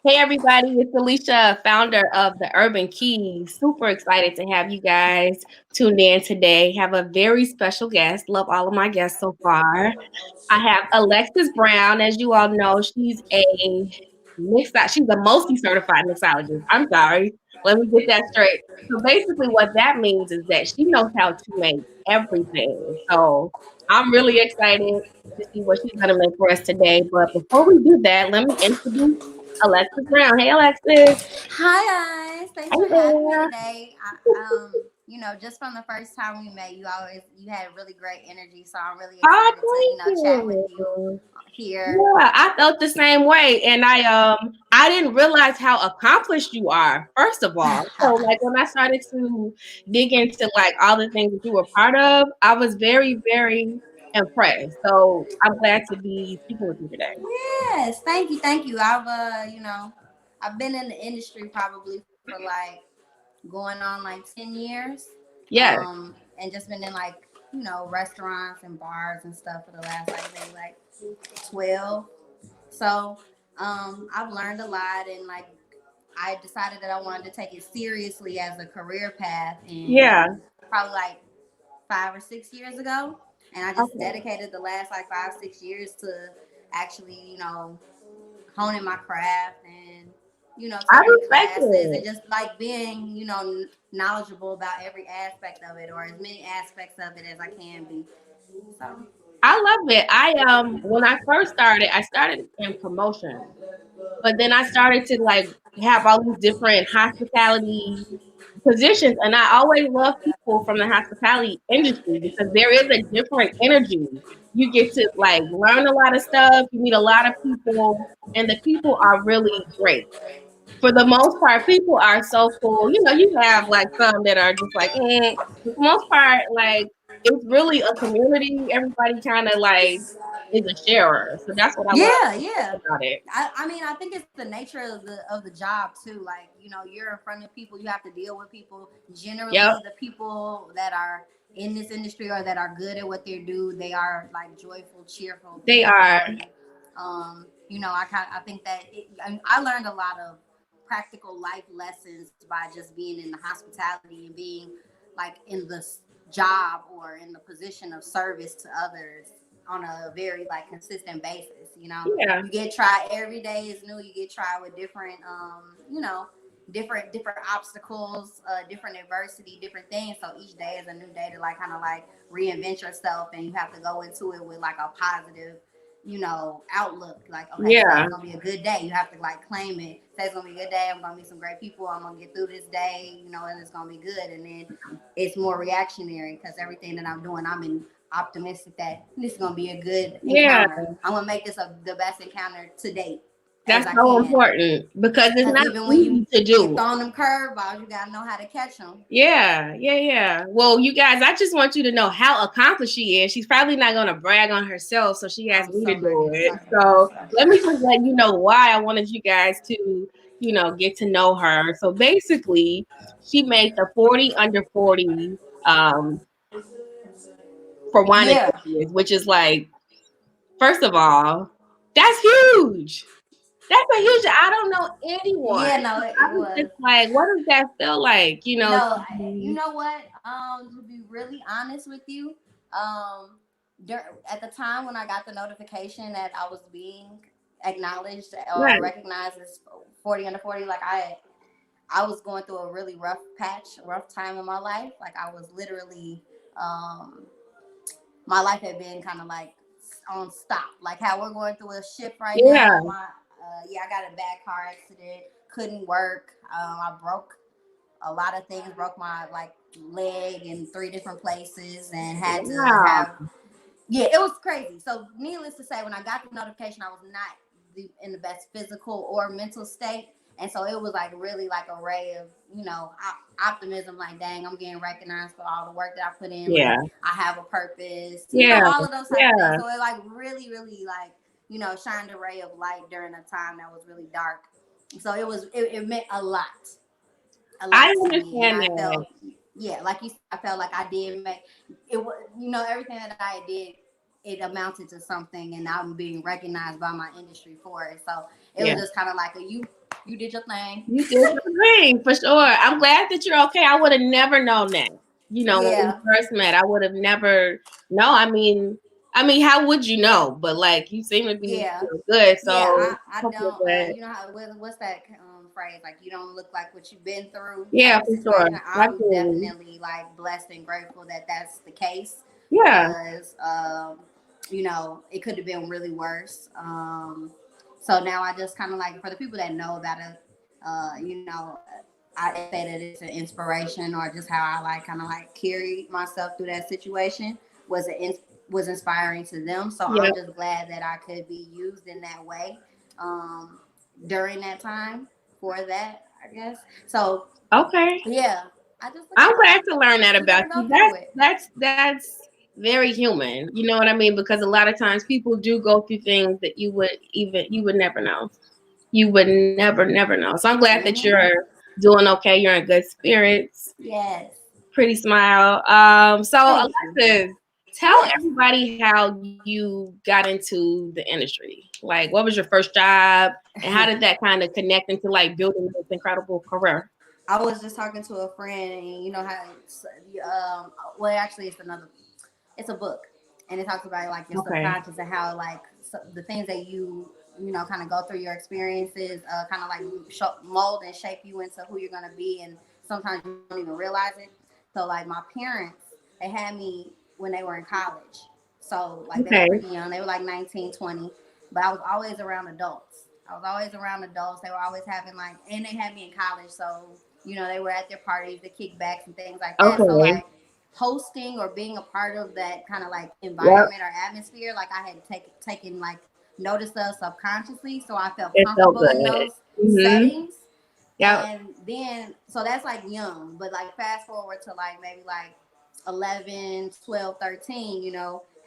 Hey everybody, it's Alicia, founder of the Urban Keys. Super excited to have you guys tuned in today. Have a very special guest. Love all of my guests so far. I have Alexis Brown. As you all know, she's she's a multi-certified mixologist. I'm sorry. Let me get that straight. So basically what that means is that she knows how to make everything. So I'm really excited to see what she's gonna make for us today. But before we do that, let me introduce Alexis Brown. Hey Alexis. Hi guys, thanks Hey for having me there. today. Just from the first time we met, you had really great energy, so I'm really Oh, excited to thank chat with you you. here. Yeah, I felt the same way, and I didn't realize how accomplished you are. First of all, so like when I started to dig into like all the things that you were part of, I was very, very impressed. So I'm glad to be speaking with you today. Yes, thank you. I've been in the industry probably for like going on like 10 years, Yes, and just been in like restaurants and bars and stuff for the last like maybe like 12. So I've learned a lot, and like I decided that I wanted to take it seriously as a career path, yeah, and probably like 5 or 6 years ago. And I just okay. dedicated the last like 5 6 years to actually, honing my craft and I taking respect classes and it. just like being knowledgeable about every aspect of it, or as many aspects of it as I can be. So I love it. I when I started in promotion. But then I started to like have all these different hospitality positions, and I always love people from the hospitality industry because there is a different energy. You get to like learn a lot of stuff. You meet a lot of people, and the people are really great. For the most part, people are so cool. You know, you have like some that are just like, for the most part, like it's really a community. Everybody kind of like is a sharer, so that's what I love yeah, yeah. about it. I mean, I think it's the nature of the job too. Like, you're in front of people, you have to deal with people. Yep, Generally, the people that are in this industry or that are good at what they do, they are like joyful, cheerful they people. are. And I think that I learned a lot of practical life lessons by just being in the hospitality and being like in the job or in the position of service to others on a very like consistent basis. Yeah. You get tried every day is new. You get tried with different different obstacles, different adversity, different things. So each day is a new day to like kind of like reinvent yourself, and you have to go into it with like a positive outlook. Like, okay, today's Yeah. gonna be a good day. You have to like claim it. Today's gonna be a good day. I'm gonna meet some great people. I'm gonna get through this day, and it's gonna be good. And then it's more reactionary because everything that I'm doing, I'm in optimistic that this is gonna be a good Yeah. encounter. I'm gonna make this the best encounter to date as That's I so can. important because it's Because not even when easy you to get do. thrown them curveballs, you gotta know how to catch them. Yeah. Yeah. Yeah. Well, you guys, I just want you to know how accomplished she is. She's probably not going to brag on herself. So she asked I'm me to so ready do to it. talk about So myself. let me just let you know why I wanted you guys to, get to know her. So basically, she made the 40 under 40 um, for wine and Yeah, cookies, which is like, first of all, that's huge. That's a huge. I don't know anyone. yeah, no, it I was was. just like, what does that feel like? No, To you be, know what? To be really honest with you, um, at the time when I got the notification that I was being acknowledged or right. recognized as 40 under 40, like I was going through a really rough patch, rough time in my life. Like I was literally, um, my life had been kind of like on stop. Like how we're going through a shift right Yeah. now. I got a bad car accident, couldn't work. I broke a lot of things, broke my like leg in three different places, and had to Wow. have, yeah, it was crazy. So needless to say, when I got the notification, I was not in the best physical or mental state. And so it was like really like a ray of, optimism, like, dang, I'm getting recognized for all the work that I put in. Like Yeah. I have a purpose, Yeah. all of those type of things. Yeah. So it like really, really like, shined a ray of light during a time that was really dark. So it meant a I lot to me. And understand I that. felt, yeah, like you said, I felt like I did make it was, everything that I did, it amounted to something, and I'm being recognized by my industry for it. So it was Yeah. just kind of like a you You did your thing. You did your thing for sure. I'm glad that you're okay. I would have never known that. When we Yeah, first met, I would have never. No, I mean, how would you know? But like, you seem to be yeah, good, yeah. so I hope you're don't. good. You know how what's that phrase? Like you don't look like what you've been through Yeah, type of for sure. situation. I'm Absolutely. definitely like blessed and grateful that that's the case Yeah. because it could have been really worse. So now I just kind of like for the people that know about it, they say that it's an inspiration or just how I like kind of like carried myself through that situation was was inspiring to them. So Yeah. I'm just glad that I could be used in that way um, during that time for that, I guess. So Okay. yeah, I just I'm glad to learn that we gotta about go you. through it. That's very human. You know what I mean? Because a lot of times people do go through things that you would never know. You would never know. So I'm glad that Hmm. you're doing okay. You're in good spirits. Yes. Pretty smile. So Thank you. Alexis, tell Yes. everybody how you got into the industry. Like, what was your first job, and how did that kind of connect into like building this incredible career? I was just talking to a friend, and you know how well, actually, it's a book, and it talks about like your Okay. subconscious and how like the things that you kind of go through your experiences, kind of like mold and shape you into who you're gonna be, and sometimes you don't even realize it. So like my parents, they had me when they were in college, so like they were Okay. pretty young. They were like 19, 20, but I was always around adults. I was always around adults. They were always having like, and they had me in college, so they were at their parties, the kickbacks and things like that. So Okay. like hosting or being a part of that kind of like Yep. environment or atmosphere, like I had taken like notice of subconsciously, so I felt It felt comfortable in good. those Mm-hmm. settings. Yep. And then so that's like young, but like fast forward to like maybe like 11, 12, 13,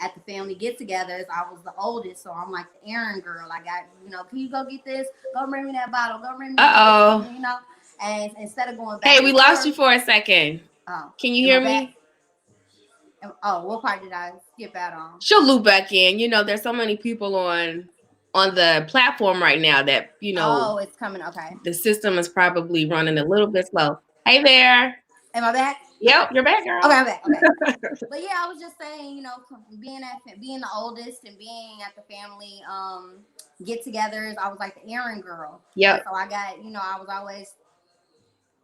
at the family get-togethers, I was the oldest, so I'm like the errand girl. I got, can you go get this? Go bring me that bottle. Go bring me this. Uh-oh. And instead of going Hey, back we and lost forth, you for a second. oh, Can you am I hear back? me? Oh, what part did I skip out on? She'll loop back in. There's so many people on the platform right now that, Oh, it's coming. Okay. the system is probably running a little bit slow. Hey there. Am I back? Yep, you're back, Okay, girl. I'm back. Okay. But yeah, I was just saying, being the oldest and being at the family get-togethers, I was like the errand girl, and Yep. so I got, I was always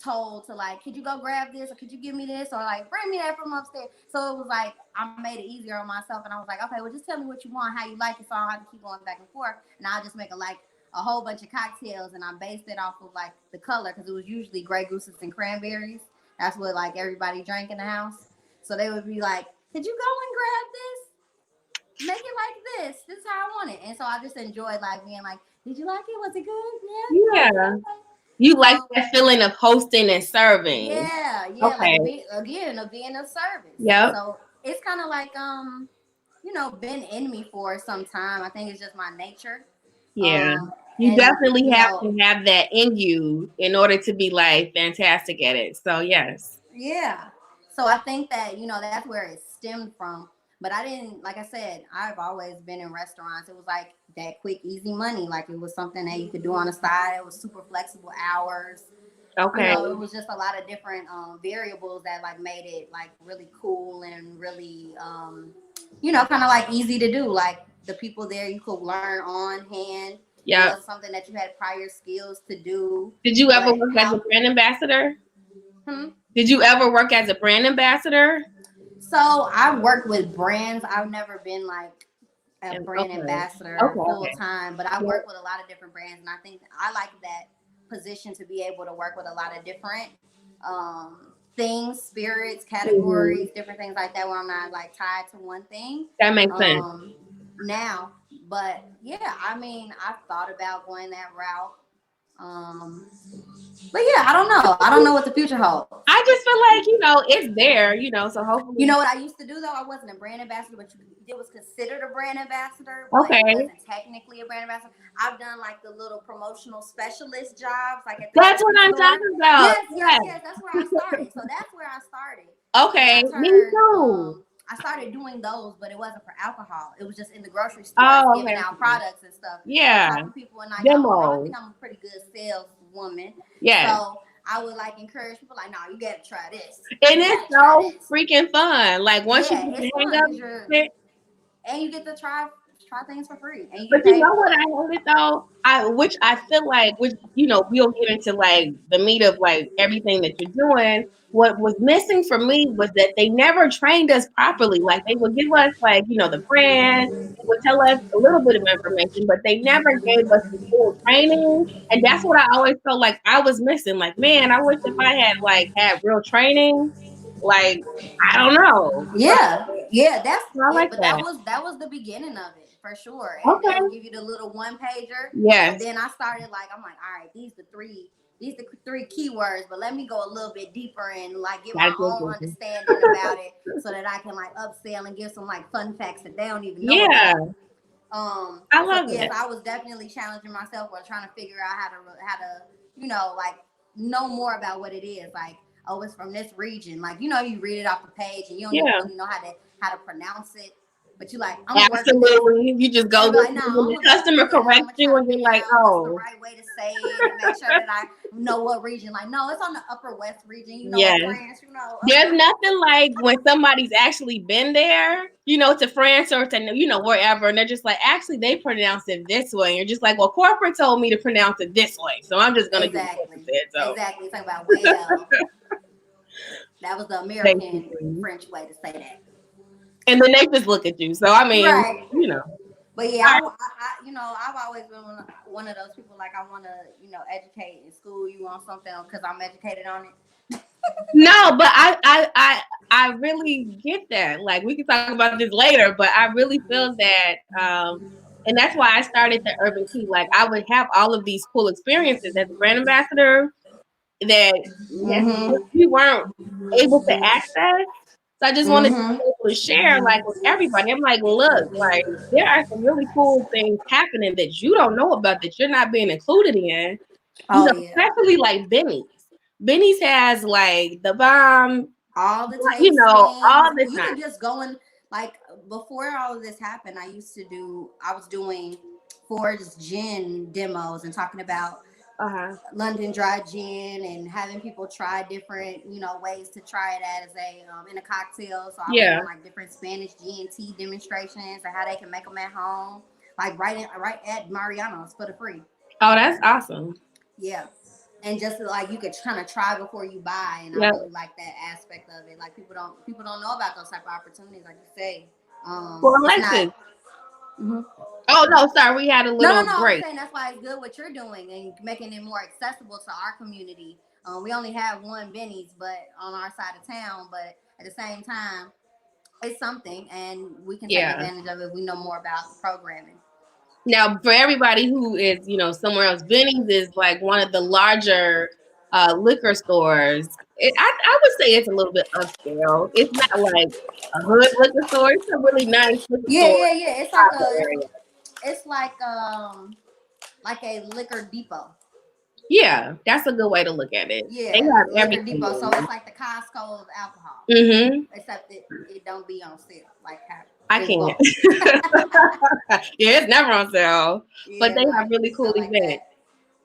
told to like, could you go grab this or could you give me this or like bring me that from upstairs. So it was like I made it easier on myself, and I was like, okay, well just tell me what you want, how you like it, so I don't have to keep going back and forth, and I'll just make a whole bunch of cocktails, and I based it off of like the color because it was usually Grey Gooses and cranberries. That's what like everybody drank in the house. So they would be like, could you go and grab this? Make it like this. This is how I want it. And so I just enjoyed like being like, did you like it? Was it good? Yeah, you liked it. Yeah. Okay. You like So that feeling of hosting and serving. yeah, like Okay. again of being of service. Yep. So it's kind of like been in me for some time. I think it's just my nature. Yeah. Um, You and definitely have to have that in you in order to be like fantastic at it. So yes. yeah. So I think that that's where it stemmed from. But I didn't, like I said, I've always been in restaurants. It was like that quick, easy money. Like it was something that you could do on the side. It was super flexible hours. Okay. It was just a lot of different variables that like made it like really cool and really kind of like easy to do. Like the people there, you could learn on hand. It Yep. wasn't something that you had prior skills to do. Did you ever But work as a how? brand ambassador? Hmm? Did you ever work as a brand ambassador? So I worked with brands. I've never been like a brand Okay. ambassador Okay. full Okay. time, but I Yep. work with a lot of different brands, and I think I like that position to be able to work with a lot of different things, spirits, Mhm. categories, different things like that, where I'm not like tied to one thing. That makes sense. Um, Now, but yeah, I mean, I've thought about going that route. Um, but yeah, I don't know. I don't know what the future holds. I just feel like, it's there, so You hopefully. know what I used to do though? I wasn't a brand ambassador, but it was considered a brand ambassador, but it Okay. wasn't technically a brand ambassador. I've done like the little promotional specialist jobs, like at the That's what grocery I'm store. talking about. Yes, yes, Yes. yes. That's where I started. So that's where I started, and Okay. I Me turned. too. I started doing those, but it wasn't for alcohol. It was just in the grocery stores, Oh, giving okay. out products and stuff, and Yeah. talking to people. And like, I Demo. think I'm a pretty good sales woman. Yes. So I would like encourage people like, no, you gotta try this. And You it's gotta try so this. freaking fun. Like once you Yeah, get it's the hang fun of because you're it. and you get to try things for free and you But get you paid know for what it. I hated though? Which I feel like, which we'll get into like the meat of like everything that you're doing. What was missing for me was that they never trained us properly. Like they would give us like the brand, they would tell us a little bit of information, but they never gave us the full training. And that's what I always felt like I was missing. Like, man, I wish if I had like had real training. Like, I don't know. So Yeah, that's I it. like But that. that was the beginning of it for sure. And they would Okay. give you the little one pager. But Yes. then I started like I'm like, all right, these the three keywords. But let me go a little bit deeper and like get Gotta my dig own deeper. understanding about it, so that I can like upsell and give some like fun facts that they don't even know Yeah. about. I So love yes, it. I was definitely challenging myself or trying to figure out how to like know more about what it is. Like, oh, it's from this region. Like, you read it off the page and you don't even Yeah. really know how to pronounce it. But you like, I'm gonna work with this. Absolutely. You just And go be like, no, when I'm the gonna go customer through it and I'm corrects gonna you try to and you're figure like, out what's the oh, right way to say it and make sure that I know what region. Like, no, it's on the upper west region, in yes. France, There's nothing like when somebody's actually been there, to France or to, wherever. And they're just like, actually, they pronounce it this way. And you're just like, well, corporate told me to pronounce it this way. So I'm just going to do what corporate Exactly. said. So Exactly. Talking about, well, that was the American basically. French way to say that. And then they just look at you. So, I mean, Right. But yeah, I've always been one of those people like I want to, educate and school you on something because I'm educated on it. No, but I really get that. Like we can talk about this later, but I really feel that and that's why I started the Urban Key. Like I would have all of these cool experiences as a brand ambassador that Mm-hmm. we weren't able to access. So I just wanted to Mm-hmm. be able to share like with everybody. I'm like, look, like there are some really cool things happening that you don't know about that you're not being included in. Oh yeah. Especially like Benny's. Benny's has like the bomb, All the tastings. all the You time. could just go and like before all of this happened, I was doing Ford's gin demos and talking about Uh-huh. London dry gin and having people try different, ways to try it as in a cocktail. So I was Yeah. doing like different Spanish G&T demonstrations and how they can make them at home, like right at Mariano's for the free. Oh, that's awesome. Yeah, and just like you could kind of try before you buy, and I Yeah. really like that aspect of it. Like people don't know about those type of opportunities, like you say. Well, It's not. Alexis. Mhm. Oh no, sorry, we had a No, little no. I was break. saying that's why it's good what you're doing and making it more accessible to our community. We only have one Benny's, but on our side of town. But at the same time, it's something, and we can take Yeah. advantage of it. We know more about the programming. Now, for everybody who is, somewhere else, Benny's is like one of the larger liquor stores. I would say it's a little bit upscale. It's not like a hood liquor store. It's a really nice liquor Yeah, store yeah, in yeah. It's the like Chicago area. it's like a liquor depot. Yeah, that's a good way to look at it. They Yeah, have liquor everything depot. So there. it's like the Costco of alcohol, Mm-hmm. except it don't be on sale. Like how I it's can't. bulk. Yeah, it's never on sale, but Yeah, they have right. really cool Stuff like events. that.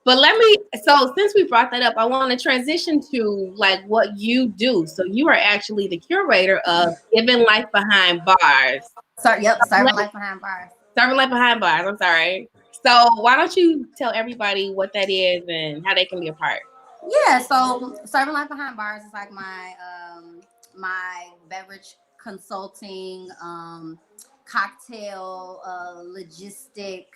But so since we brought that up, I want to transition to like what you do. So you are actually the curator of Giving Life Behind Bars. So yep, serving Let- life behind bars. Serving Life Behind Bars. I'm sorry. So why don't you tell everybody what that is and how they can be a part? Yeah, so serving life behind bars is like my beverage consulting, cocktail, logistic,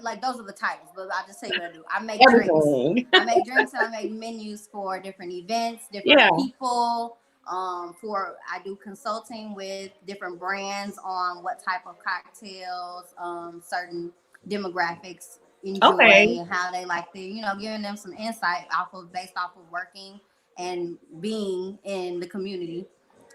like those are the titles. But I'll just tell you what I do. I make drinks. Everything. I make drinks and I make menus for different events, Yeah. different people. I do consulting with different brands on what type of cocktails, certain demographics enjoy Okay. and how they like to, giving them some insight based off of working and being in the community.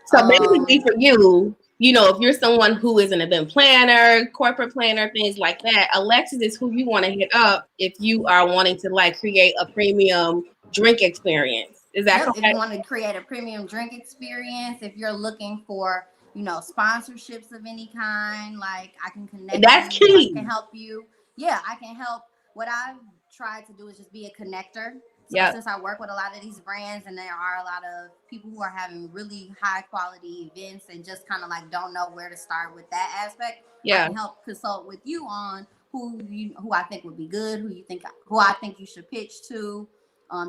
So basically, Um, for you, if you're someone who is an event planner, corporate planner, things like that, Alexis is who you want to hit up if you are wanting to like create a premium drink experience. Is that yep. If you correct? want to create a premium drink experience, if you're looking for, sponsorships of any kind, like I can connect That's you. I can key. help you. Yeah, I can help. what I've tried to do is just be a connector. So Yep. since I work with a lot of these brands and there are a lot of people who are having really high quality events and just kind of like don't know where to start with that aspect, I Yeah. can help consult with you on who I think would be good, who I think you should pitch to,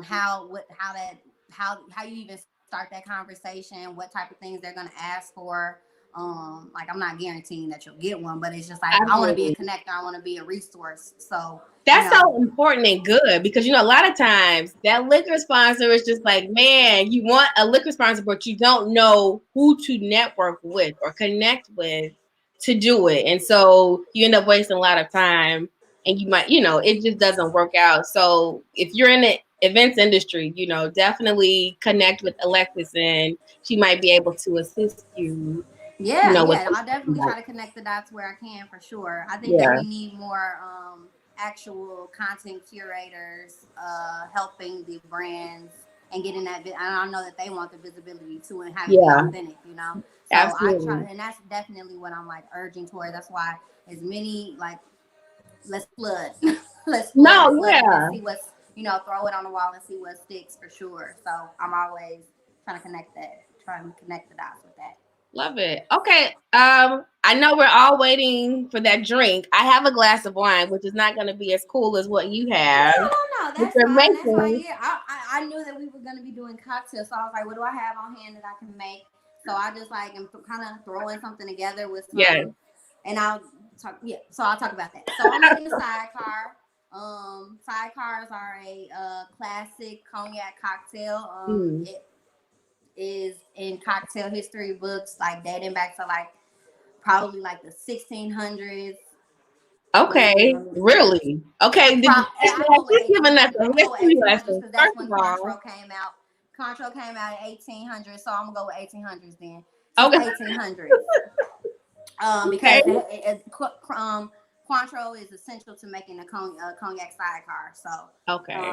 how you even start that conversation, what type of things they're gonna ask for. Like I'm not guaranteeing that you'll get one, but it's just like I want to be a Absolutely. connector. I want to be a resource. So you That's know, so important and good because a lot of times that liquor sponsor is just like, man, you want a liquor sponsor, but you don't know who to network with or connect with to do it. And so you end up wasting a lot of time and you might, it just doesn't work out. So if you're in the events industry, definitely connect with Alexis and she might be able to assist you, with yeah, I'll definitely try to connect the dots where I can for sure. I think that yeah, we need more actual content curators helping the brands and getting that. And I know that they want the visibility too and have it be yeah, authentic. So I try, absolutely. and that's definitely what I'm like urging toward. That's why as many like let's flood, No, flood it and yeah. see what's throw it on the wall and see what sticks for sure. So I'm always trying to connect the dots with that. Love it. Okay. I know we're all waiting for that drink. I have a glass of wine, which is not going to be as cool as what you have. No, Which that's you're fine. That's fine. making. Yeah, I knew that we were gonna be doing cocktails, so I was like, what do I have on hand that I can make? So I just like am kind of throwing something together with Yes. some, and I'll talk. Yeah, so I'll talk about that. So I'm making a sidecar. Sidecars are a classic cognac cocktail. Hmm. It is in cocktail history books, like dating back to like probably like the 1600s. Okay. Let me see. Really? Okay. I go with She's giving us 1800s. a I'm gonna go with history 1800s lesson. because First that's when of all. Cointreau came out. Cointreau came out in 1800s, so I'm gonna go with 1800s then. Since Okay. 1800s, Okay. because Cointreau is essential to making a cognac sidecar. So, Okay.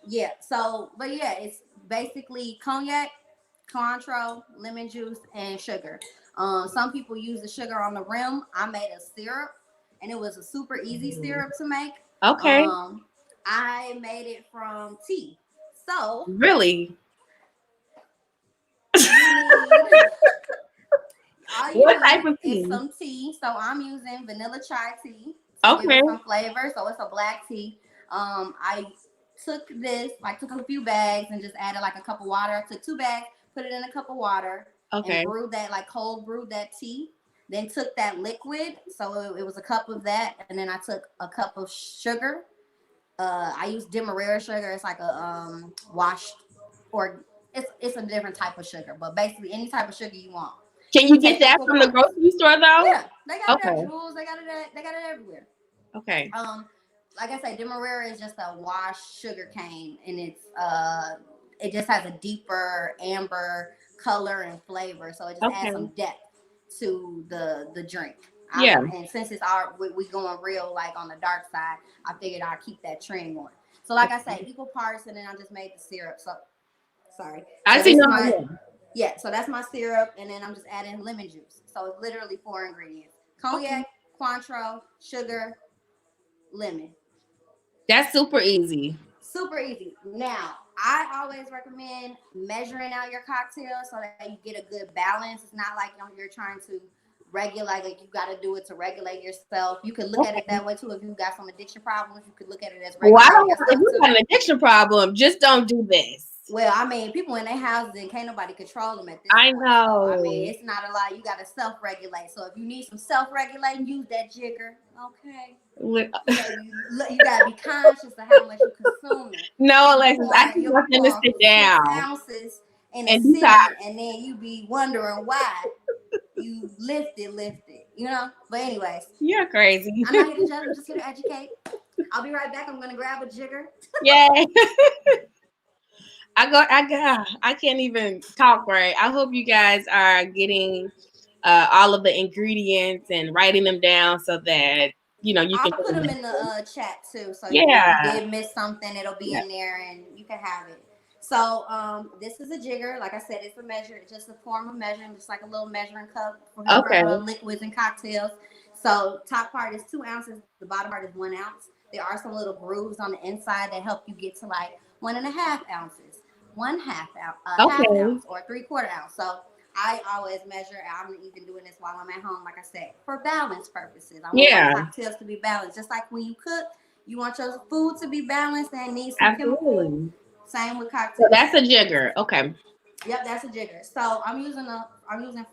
yeah. So, but yeah, it's basically cognac, Cointreau, lemon juice, and sugar. Some people use the sugar on the rim. I made a syrup, and it was a super easy syrup to make. Okay. Um, I made it from tea. So Really? you need all you What type need of is tea? some tea. So I'm using vanilla chai tea to give Okay. it some flavor. So it's a black tea. I took a few bags and just added like a cup of water. I took 2 bags, put it in a cup of water, and Okay. brewed that like cold brewed that tea. Then took that liquid, so it was a cup of that, and then I took a cup of sugar. I use Demerara sugar. It's like a washed, or it's a different type of sugar, but basically any type of sugar you want. Can You you get take that equal from the parts. grocery store though? Yeah, they got it at Okay. Jewels. They got it everywhere. Okay. Like I say, Demerara is just a washed sugar cane, and it just has a deeper amber color and flavor, so it just adds some Okay. depth to the drink. Yeah. And since we going real like on the dark side, I figured I'd keep that trend going. So like I say, equal parts, and then I just made the syrup. So sorry. I So see this no is my idea. yeah. So that's my syrup, and then I'm just adding lemon juice. So it's literally 4 ingredients: Okay. cognac, Cointreau, sugar, lemon. That's super easy. Super easy. Now, I always recommend measuring out your cocktail so that you get a good balance. It's not like you're trying to regulate, like you got to do it to regulate yourself. You can look at it Okay. that way too. If you got some addiction problems, you could look at it as Well, I regulating don't want if yourself you too. got an addiction problem, just don't do this. Well, I mean, people in their houses and can't nobody control them at this I point. So, I mean, know. it's not a lot. You got to self regulate. So, if you need some self regulating, use that jigger. Okay. Li- You gotta be conscious of how much you're consuming. No, Alexis, I just You'll be want them to pouring sit six down ounces in a and sitting, detox. and then you be wondering why you lifted. But anyways, You're crazy. I'm not here to judge. I'm just here to educate. I'll be right back. I'm gonna grab a jigger. Yay. I can't even talk right. I hope you guys are getting all of the ingredients and writing them down so that you can I'll just put them make in the it. chat too. So if you Yeah. did miss something, it'll be Yeah. in there, and you can have it. So this is a jigger. Like I said, it's a measure. It's just a form of measuring, just like a little measuring cup for Okay. liquids and cocktails. So top part is 2 ounces. The bottom part is 1 ounce. there are some little grooves on the inside that help you get to like 1.5 ounces, half Okay. ounce, or 3/4 ounce. So I always measure. I'm even doing this while I'm at home, like I said, for balance purposes. I want my Yeah, cocktails to be balanced, just like when you cook, you want your food to be balanced and need some chemical. absolutely. Same with So cocktails. that's a jigger. Okay. Yep, that's a jigger. So I'm using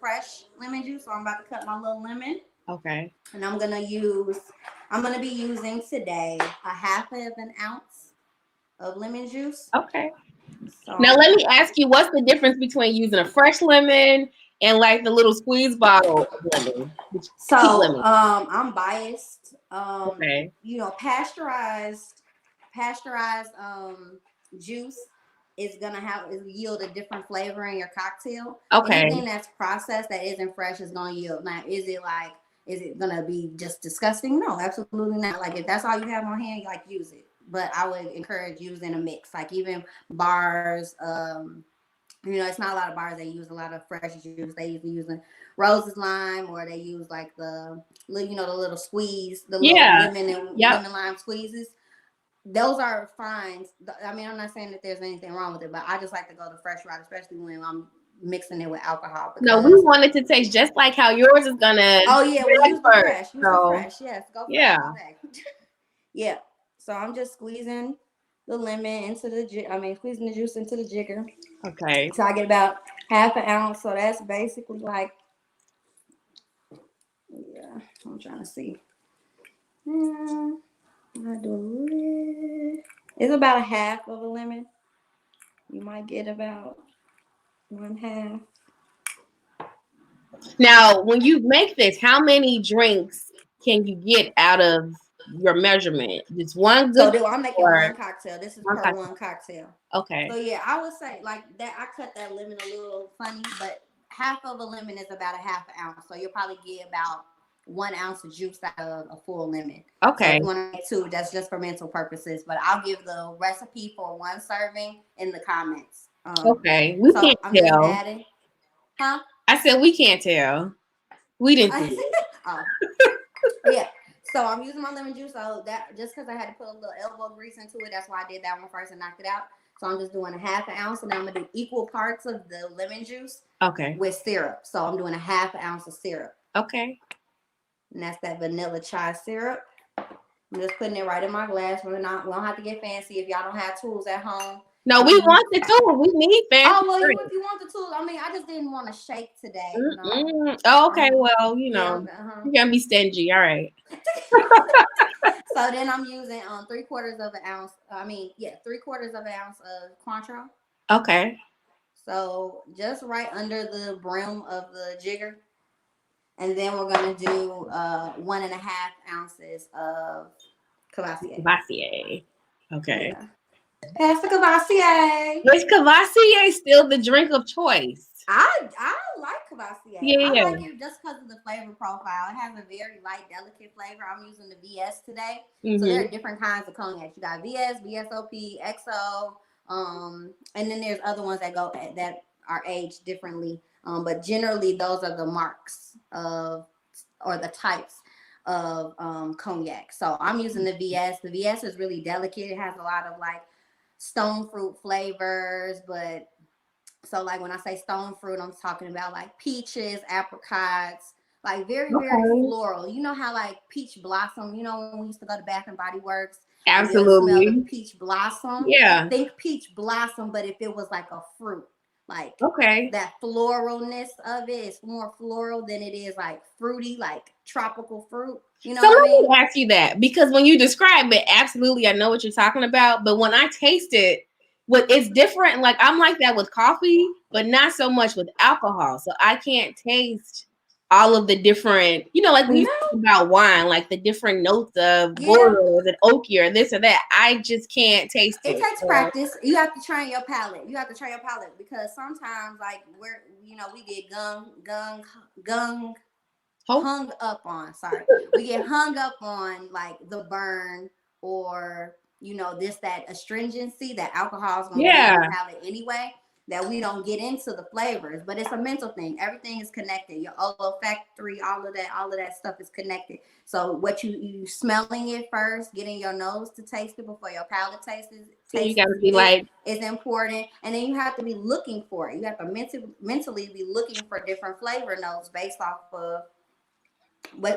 fresh lemon juice. So I'm about to cut my little lemon, Okay. and I'm gonna be using today a half of an ounce of lemon juice. Okay. Now So let me ask you, what's the difference between using a fresh lemon and like the little squeeze bottle of lemon, the cheap So lemon? I'm biased. Okay. Pasteurized juice is yield a different flavor in your cocktail. Okay. Anything that's processed that isn't fresh is gonna yield. Now, is it gonna be just disgusting? No, absolutely not. Like if that's all you have on hand, like use it. But I would encourage using a mix. Like even bars, it's not a lot of bars that use a lot of fresh juice. They usually using Rose's lime, or they use like the little squeeze, the little Yeah. lemon and Yep. lemon lime squeezes. Those are fine. I mean, I'm not saying that there's anything wrong with it, but I just like to go the fresh route, especially when I'm mixing it with alcohol. No, we Because want it to taste just like how yours is gonna oh yeah, well taste use the first. fresh, use the So fresh. Yes, go fresh yeah. all day. Yeah. So I'm just squeezing the lemon into squeezing the juice into the jigger. Okay. So I get about half an ounce. So that's basically like, yeah, I'm trying to see. I do it. It's about a half of a lemon. You might get about one half. Now, when you make this, how many drinks can you get out of your measurement? Just one So good I'm making or one cocktail. This is one per cocktail? one cocktail. Okay. So yeah, I would say like that. I cut that lemon a little funny, but half of a lemon is about a half an ounce. So you'll probably get about 1 ounce of juice out of a full lemon. So if Okay. you want to make two, that's just for mental purposes. But I'll give the recipe for one serving in the comments. Okay. We So can't I'm just tell. adding, huh? I said we can't tell. We didn't see it. Oh, yeah. So I'm using my lemon juice. So that just because I had to put a little elbow grease into it, that's why I did that one first and knocked it out. So I'm just doing a half an ounce, and then I'm gonna do equal parts of the lemon juice Okay. with syrup. So I'm doing a half an ounce of syrup, Okay. and that's that vanilla chai syrup. I'm just putting it right in my glass. We don't have to get fancy if y'all don't have tools at home. No, You we can use. want the tool. We need fancy Oh well, if drinks. you want the tools, I mean, I just didn't want to shake today. Mm-mm. Oh, okay. Well, Yeah. you can't be stingy. All right. So then I'm using 3/4 of an ounce. Yeah, 3/4 of an ounce of Cointreau. Okay. So just right under the brim of the jigger, and then we're gonna do 1.5 ounces of Cavassier. Cavassier. Okay. Yeah, pass the Cavassier. Is Cavassier still the drink of choice? I like Cavassier. Yeah, I yeah. like it just because of the flavor profile. It has a very light, delicate flavor. I'm using the VS today, so there Mm-hmm. are different kinds of cognacs. You got VS, VSOP, XO, and then there's other ones that are aged differently. But generally, those are the marks of or the types of cognac. So I'm using the VS. The VS is really delicate. It has a lot of like stone fruit flavors, but so like when I say stone fruit, I'm talking about like peaches, apricots, like very, very Okay. floral. You know how like peach blossom, when we used to go to Bath and Body Works and you'll smell the Absolutely. peach blossom. Yeah. Think peach blossom, but if it was like a fruit, like Okay. that floralness of it is more floral than it is like fruity, like tropical fruit. You know So what I let me mean? ask you that because when you describe it, absolutely, I know what you're talking about. But when I taste it, it's different. Like I'm like that with coffee, but not so much with alcohol. So I can't taste all of the different, like when you No. talk about wine, like the different notes of Yeah. laurel and oaky or this or that. I just can't taste It it. takes So, practice. You have to train your palate. Because sometimes like we get gung hope. hung up on. Sorry, we get hung up on like the burn or this that astringency that alcohol is gonna give Yeah. your palate anyway. that we don't get into the flavors, but it's a mental thing. Everything is connected. Your olfactory, all of that stuff is connected. So what you smelling it first, getting your nose to taste it before your palate So you tastes gotta be it like, is important. And then you have to be looking for it. You have to mentally be looking for different flavor notes based off of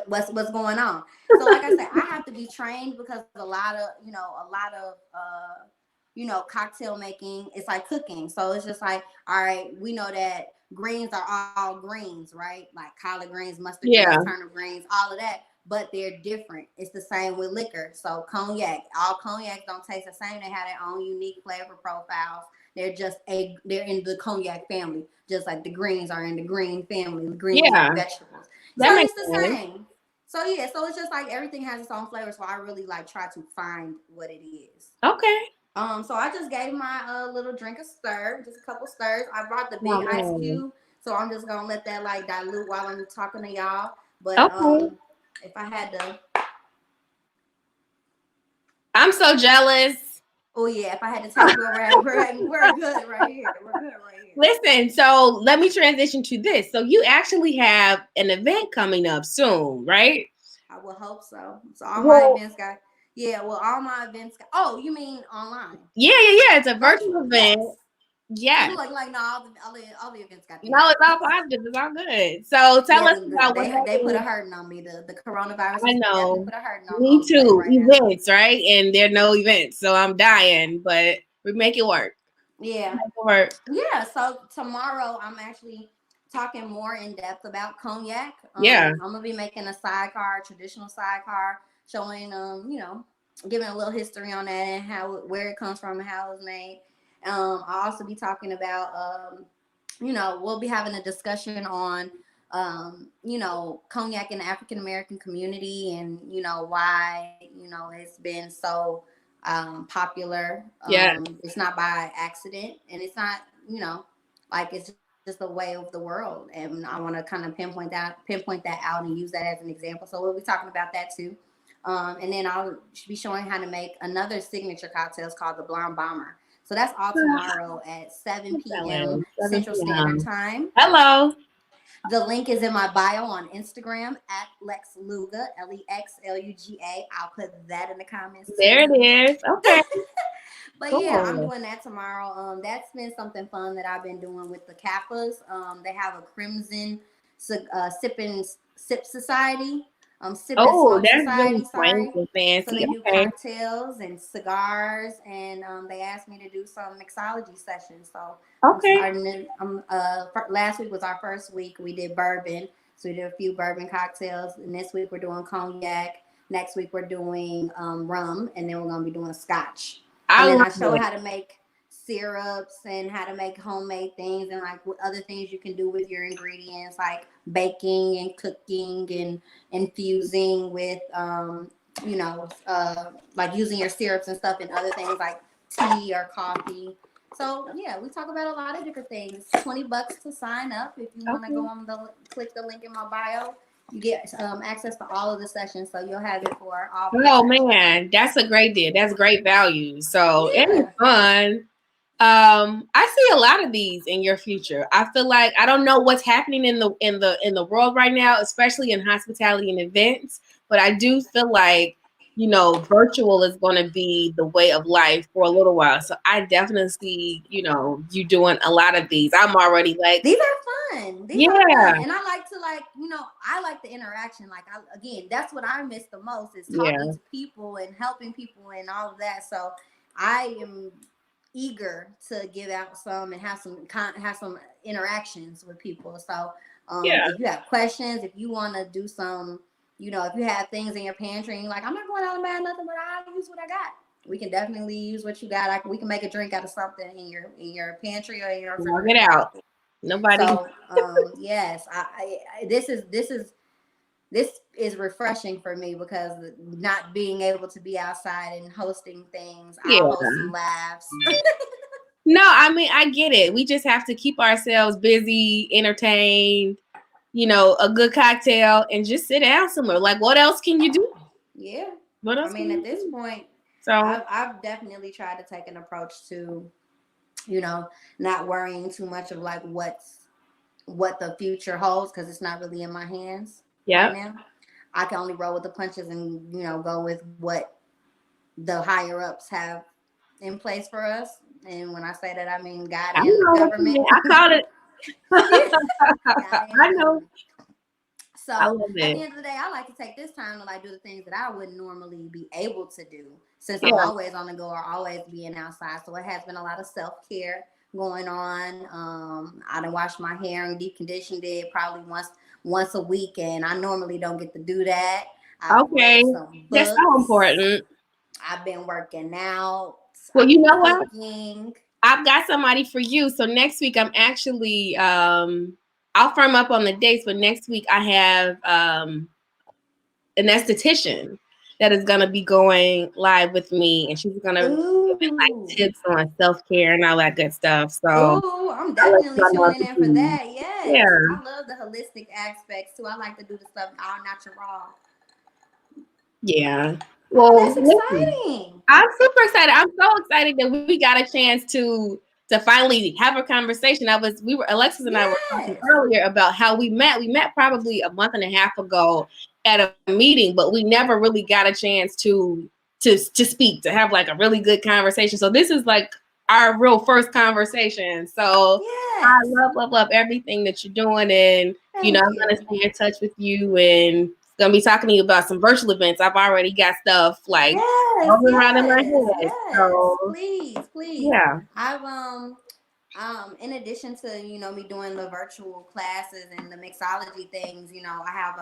what's going on. So like I said, I have to be trained because a lot of cocktail making, it's like cooking. So it's just like, all right, we know that greens are all greens, right? Like collard greens, mustard greens, yeah, turnip greens, all of that, but they're different. It's the same with liquor. So cognac, all cognacs don't taste the same. They have their own unique flavor profiles. They're in the cognac family, just like the greens are in the green family, the green leafy yeah, vegetables. So that makes it's the sense. same. So yeah, so it's just like everything has its own flavor. So I really like try to find what it is. Okay. So I just gave my little drink a stir, just a couple stirs. I brought the big Oh ice man. cube, so I'm just gonna let that like dilute while I'm talking to y'all. But Okay. if I had to, I'm so jealous. oh yeah, if I had to taste, we're good right here. We're good right here. Listen, so let me transition to this. So you actually have an event coming up soon, right? I will hope so. So all my Well, events got, yeah. Well, all my events got. Oh, you mean online? yeah. It's a virtual Virtual? event. Yes. I'm Yes. like no, all the events got No, it's canceled. all positive. It's all good. So tell Yeah, us about what's they put a happening. hurting on me. The coronavirus I has definitely know. put a hurting Me on play too. right now. Events, right? And there are no events. So I'm dying, but we make it work. Yeah, Make it work. yeah. So tomorrow I'm actually talking more in depth about cognac. Yeah. I'm gonna be making a sidecar, traditional sidecar, showing giving a little history on that and where it comes from and how it was made. I'll also be talking about we'll be having a discussion on cognac in the African American community and why it's been so popular. Yeah. It's not by accident, and it's not like it's just the way of the world. And I want to kind of pinpoint that out and use that as an example. So we'll be talking about that too. And then I'll be showing how to make another signature cocktails called the Blonde Bomber. So that's all tomorrow at 7 p.m. 7 Central Standard p.m. Time. Hello. The link is in my bio on Instagram at Lex Luga, LEXLUGA. I'll put that in the comments There it too. is. Okay. But yeah, I'm Cool. doing that tomorrow. That's been something fun that I've been doing with the Kappas. They have a Crimson Sip Society, Sip and Oh, Smoke that's really Society. quaint Sorry. and So fancy. they do Okay. cocktails and cigars, and they asked me to do some mixology sessions. So I'm Okay. starting to. Last week was our first week. We did bourbon, so we did a few bourbon cocktails, and this week we're doing cognac. Next week we're doing rum, and then we're gonna be doing scotch. And I then love I show it. how to make syrups and how to make homemade things and like other things you can do with your ingredients, like baking and cooking and infusing with like using your syrups and stuff and other things like tea or coffee. So yeah, we talk about a lot of different things. $20 to sign up if you want to go Okay. on the click the link in my bio. You get access to all of the sessions, so you'll have it for all 4 Oh sessions. man, that's a great deal. That's great value. So it is Yeah. fun. I see a lot of these in your future. I feel like I don't know what's happening in the world right now, especially in hospitality and events, but I do feel like virtual is going to be the way of life for a little while. So I definitely see you doing a lot of these. I'm already like, These are fun. These are yeah, fun, and I like to I like the interaction. Like again, that's what I miss the most is talking yeah, to people and helping people and all of that. So I am eager to give out some and have some interactions with people. So yeah. if you have questions, if you want to do some, if you have things in your pantry and you're like, I'm not going out and buy nothing, but I'll use what I got. We can definitely use what you got. We can make a drink out of something in your pantry or in your Log it refrigerator. out. Nobody. So yes, this is refreshing for me because not being able to be outside and hosting things, I'll Yeah. host some laughs. No, I mean, I get it. We just have to keep ourselves busy, entertained, a good cocktail, and just sit down somewhere. Like, what else can you do? Yeah, What I else can mean at you this do? point, So, I've definitely tried to take an approach to you know, not worrying too much of like what the future holds, because it's not really in my hands right Yep. now. I can only roll with the punches and, you know, go with what the higher ups have in place for us. And when I say that, I mean God I and the know what you government. mean. I called it. God and the I know. government. I So love at it. the end of the day, I like to take this time to like do the things that I wouldn't normally be able to do, since I'm Yeah. always on the go or always being outside. So it has been a lot of self care going on. I done washed my hair and deep conditioned it probably once a week, and I normally don't get to do that. I've Okay. read some That's so books. important. I've been working out. Well, I've you been know what? cooking. I've got somebody for you. So next week I'm actually I'll firm up on the dates, but next week I have an esthetician that is gonna be going live with me, and she's gonna give me like Ooh. tips on self-care and all that good stuff. So Ooh, I'm I'll let definitely you know if tuning in for you. that. Yes. Yeah. I love the holistic aspects too. I like to do the stuff all natural. Yeah. Oh, Well, that's listen. exciting. I'm super excited. I'm so excited that we got a chance to finally have a conversation. Alexis and I were talking Yes. earlier about how we met. We met probably a month and a half ago at a meeting, but we never really got a chance to speak, to have like a really good conversation. So this is like our real first conversation. So I Yes. love everything that you're doing, and Thank I'm gonna you. stay in touch with you and gonna be talking to you about some virtual events. I've already got stuff like Yes, rolling around in my yes, head. yes. So Please, please. yeah, I've in addition to, you know, me doing the virtual classes and the mixology things, you know, I have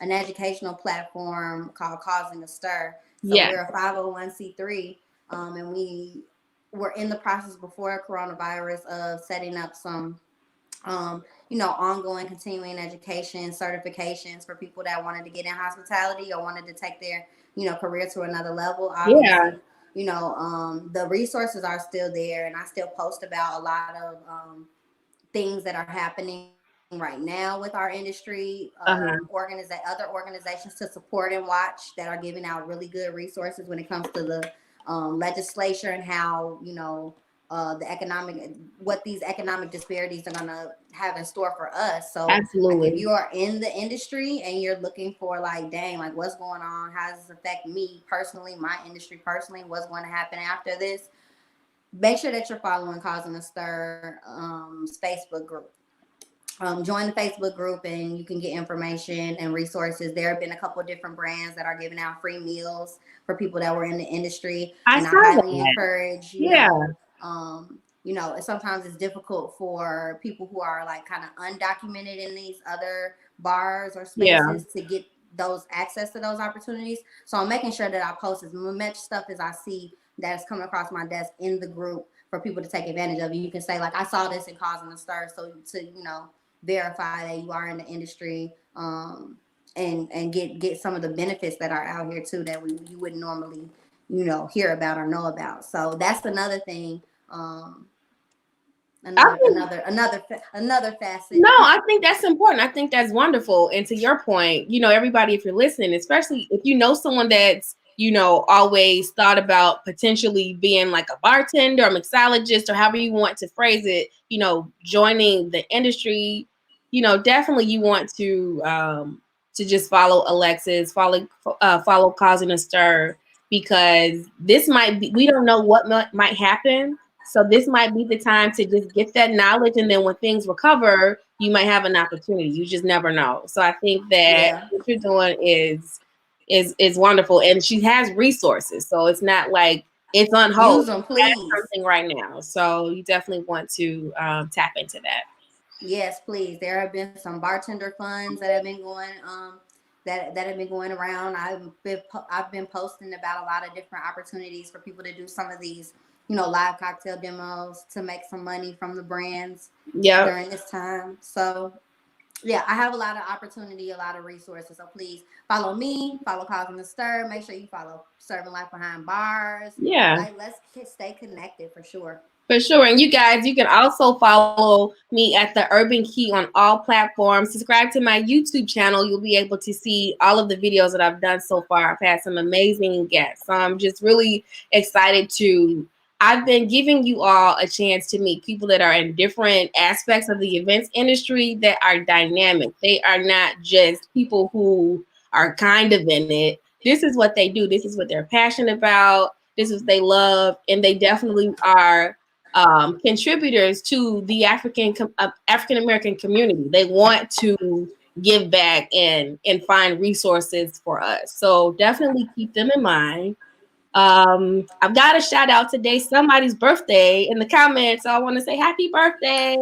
an educational platform called Causing a Stir. So yeah, we're a 501c3, and we were in the process before coronavirus of setting up some you know, ongoing continuing education certifications for people that wanted to get in hospitality or wanted to take their, you know, career to another level. yeah, Obviously, you know, the resources are still there, and I still post about a lot of things that are happening right now with our industry. uh-huh, Other organizations to support and watch that are giving out really good resources when it comes to the legislature and how, you know, the economic what these economic disparities are gonna have in store for us. So like if absolutely. you are in the industry and you're looking for like, dang, like what's going on? How does this affect me personally, my industry personally? What's going to happen after this? Make sure that you're following Causing a Stir Facebook group. Join the Facebook group and you can get information and resources. There have been a couple of different brands that are giving out free meals for people that were in the industry, I and I saw highly that. encourage, Yeah, you know, sometimes it's difficult for people who are like kind of undocumented in these other bars or yeah, spaces to get those access to those opportunities. So I'm making sure that I post as much stuff as I see that's coming across my desk in the group for people to take advantage of. You can say like, I saw this in Causing a Stir, so to, you know, verify that you are in the industry, and get some of the benefits that are out here too that you wouldn't normally, you know, hear about or know about. So that's another thing. Um, I another think. another another another facet. No, I think that's important. I think that's wonderful. And to your point, everybody, if you're listening, especially if you know someone that's, always thought about potentially being like a bartender or mixologist or however you want to phrase it, joining the industry, definitely you want to just follow Alexis, follow Causing a Stir, because this might be, we don't know what might happen, so this might be the time to just get that knowledge, and then when things recover, you might have an opportunity. You just never know. So I think that Yeah. what you're doing is wonderful, and she has resources, so it's not like it's on hold. Use them, She has please. something right now, so you definitely want to tap into that. Yes, please. There have been some bartender funds that have been going that have been going around. I've been posting about a lot of different opportunities for people to do some of these, you know, live cocktail demos to make some money from the brands Yep. during this time. So yeah, I have a lot of opportunity, a lot of resources. So please follow me, follow Causing the Stir. Make sure you follow Serving Life Behind Bars. Yeah. Like, let's stay connected for sure. For sure. And you guys, you can also follow me at the Urban Key on all platforms. Subscribe to my YouTube channel. You'll be able to see all of the videos that I've done so far. I've had some amazing guests. So I'm just really excited to I've been giving you all a chance to meet people that are in different aspects of the events industry that are dynamic. They are not just people who are kind of in it. This is what they do. This is what they're passionate about. This is what they love, and they definitely are contributors to the African American community. They want to give back and find resources for us. So definitely keep them in mind. I've got a shout out today, somebody's birthday in the comments. So I want to say happy birthday.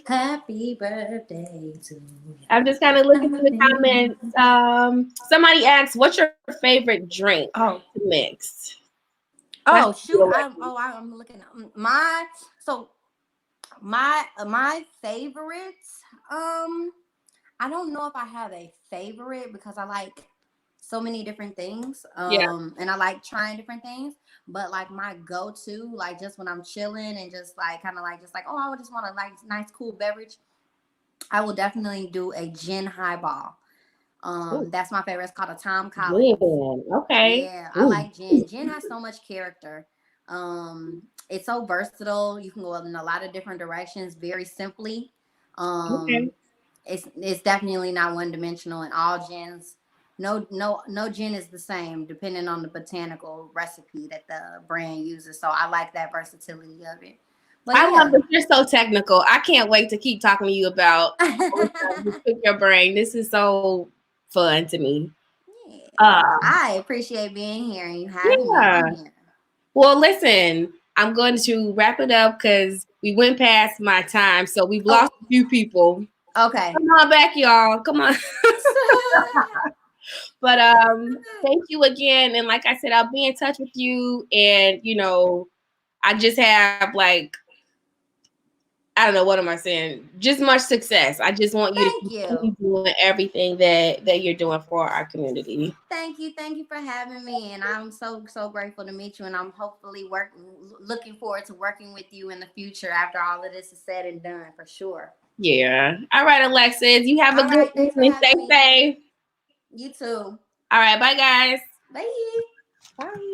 Happy birthday to you. I'm just kind of looking through the comments. Somebody asked, "What's your favorite drink Oh, to mix?" That's oh shoot! I'm looking at my so my favorites. I don't know if I have a favorite because I like so many different things. yeah. And I like trying different things. But like my go-to, like just when I'm chilling and just like kind of like just like, oh, I would just want a like nice cool beverage. I will definitely do a gin highball. Ooh, That's my favorite. It's called a Tom Collins. gin. Okay. Yeah, I Ooh, like gin. Gin has so much character. It's so versatile. You can go in a lot of different directions very simply. okay. Um, it's definitely not one dimensional, and all gins. No gin is the same depending on the botanical recipe that the brand uses. So I like that versatility of it. But I love yeah. that you're so technical. I can't wait to keep talking to you about all the stuff you pick your brain. This is so fun to me. Yeah, Uh, I appreciate being here and you having me yeah. on here. Well, listen, I'm going to wrap it up because we went past my time. So we've Oh, lost a few people. okay. Come on back, y'all. Come on. But thank you again. And like I said, I'll be in touch with you. And I just have like I don't know what am I saying. Just much success. I just want you to Thank you. continue doing everything that you're doing for our community. Thank you for having me, and I'm so grateful to meet you. And I'm hopefully looking forward to working with you in the future after all of this is said and done, for sure. Yeah. All right, Alexis. You have a All good right, thanks for evening. Stay having me. safe. You too. All right. Bye, guys. Bye. Bye.